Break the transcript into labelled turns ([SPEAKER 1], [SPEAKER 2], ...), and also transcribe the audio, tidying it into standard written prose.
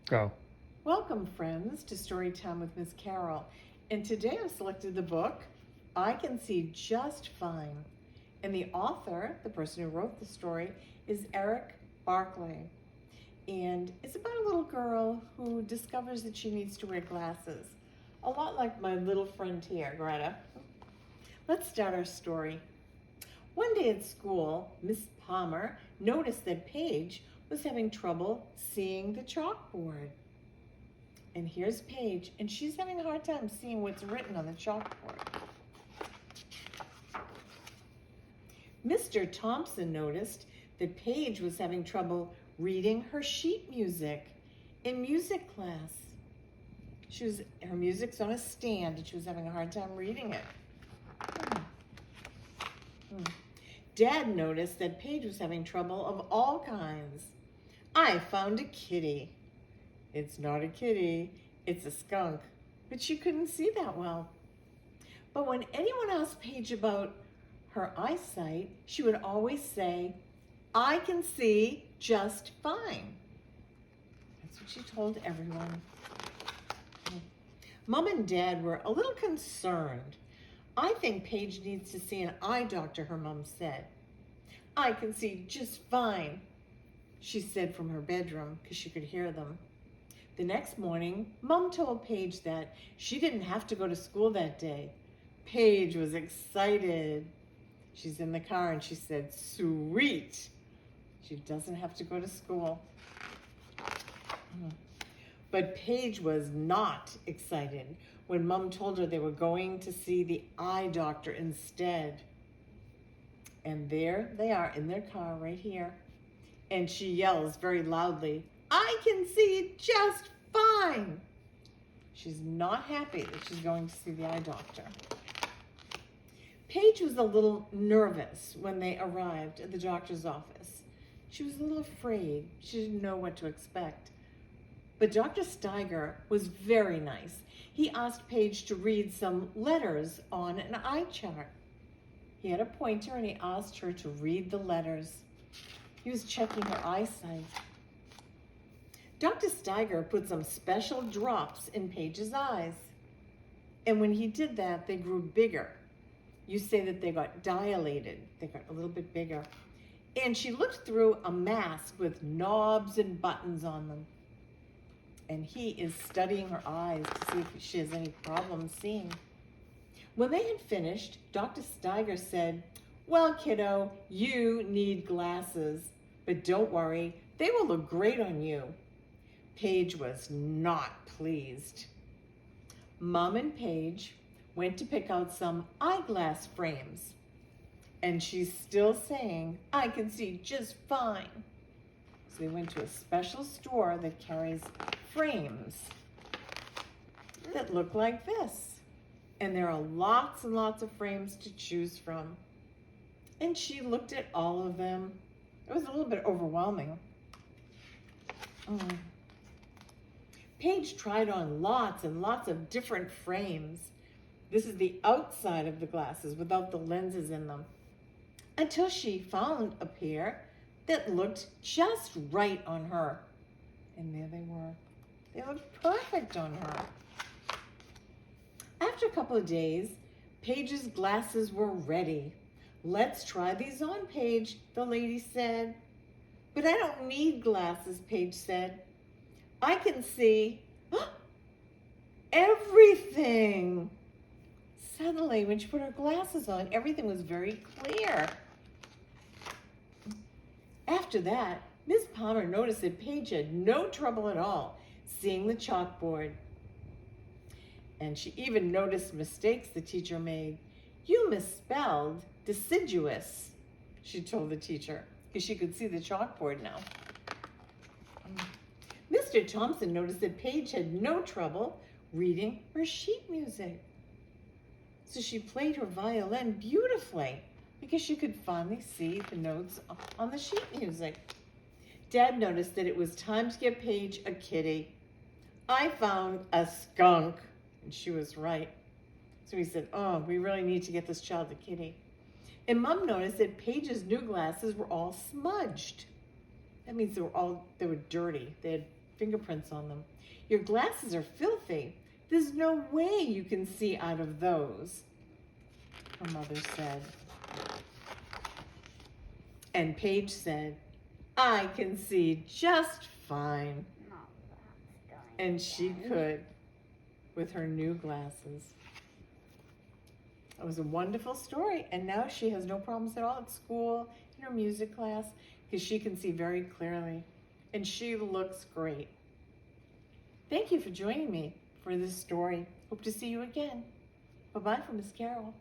[SPEAKER 1] Go.
[SPEAKER 2] Welcome, friends, to Storytime with Miss Carol. And today I've selected the book, I Can See Just Fine. And the author, the person who wrote the story, is Eric Barclay. And it's about a little girl who discovers that she needs to wear glasses. A lot like my little friend here, Greta. Let's start our story. One day at school, Miss Palmer noticed that Paige was having trouble seeing the chalkboard. And here's Paige, and she's having a hard time seeing what's written on the chalkboard. Mr. Thompson noticed that Paige was having trouble reading her sheet music in music class. Her music's on a stand, and she was having a hard time reading it. Dad noticed that Paige was having trouble of all kinds. I found a kitty. It's not a kitty, it's a skunk, but she couldn't see that well. But when anyone asked Paige about her eyesight, she would always say, I can see just fine. That's what she told everyone. Mom and Dad were a little concerned. I think Paige needs to see an eye doctor, her mom said. I can see just fine, she said from her bedroom because she could hear them. The next morning, Mom told Paige that she didn't have to go to school that day. Paige was excited. She's in the car and she said, sweet. She doesn't have to go to school. But Paige was not excited when Mom told her they were going to see the eye doctor instead. And there they are in their car right here. And she yells very loudly, I can see just fine. She's not happy that she's going to see the eye doctor. Paige was a little nervous when they arrived at the doctor's office. She was a little afraid. She didn't know what to expect. But Dr. Steiger was very nice. He asked Paige to read some letters on an eye chart. He had a pointer and he asked her to read the letters. He was checking her eyesight. Dr. Steiger put some special drops in Paige's eyes. And when he did that, they grew bigger. You say that they got dilated. They got a little bit bigger. And she looked through a mask with knobs and buttons on them. And he is studying her eyes to see if she has any problems seeing. When they had finished, Dr. Steiger said, well, kiddo, you need glasses, but don't worry, they will look great on you. Paige was not pleased. Mom and Paige went to pick out some eyeglass frames, and she's still saying, I can see just fine. So they went to a special store that carries frames that look like this. And there are lots and lots of frames to choose from. And she looked at all of them. It was a little bit overwhelming. Paige tried on lots and lots of different frames. This is the outside of the glasses without the lenses in them. Until she found a pair that looked just right on her. And there they were. They looked perfect on her. After a couple of days, Paige's glasses were ready. Let's try these on, Paige, the lady said. But I don't need glasses, Paige said. I can see everything. Suddenly, when she put her glasses on, everything was very clear. After that, Miss Palmer noticed that Paige had no trouble at all seeing the chalkboard. And she even noticed mistakes the teacher made. You misspelled deciduous, she told the teacher, because she could see the chalkboard now. Mr. Thompson noticed that Paige had no trouble reading her sheet music. So she played her violin beautifully because she could finally see the notes on the sheet music. Dad noticed that it was time to get Paige a kitty. I found a skunk, and she was right. So he said, oh, we really need to get this child a kitty. And Mom noticed that Paige's new glasses were all smudged. That means they were dirty. They had fingerprints on them. Your glasses are filthy. There's no way you can see out of those, her mother said. And Paige said, I can see just fine. And she could with her new glasses. It was a wonderful story, and now she has no problems at all at school, in her music class, because she can see very clearly, and she looks great. Thank you for joining me for this story. Hope to see you again. Bye-bye from Miss Carol.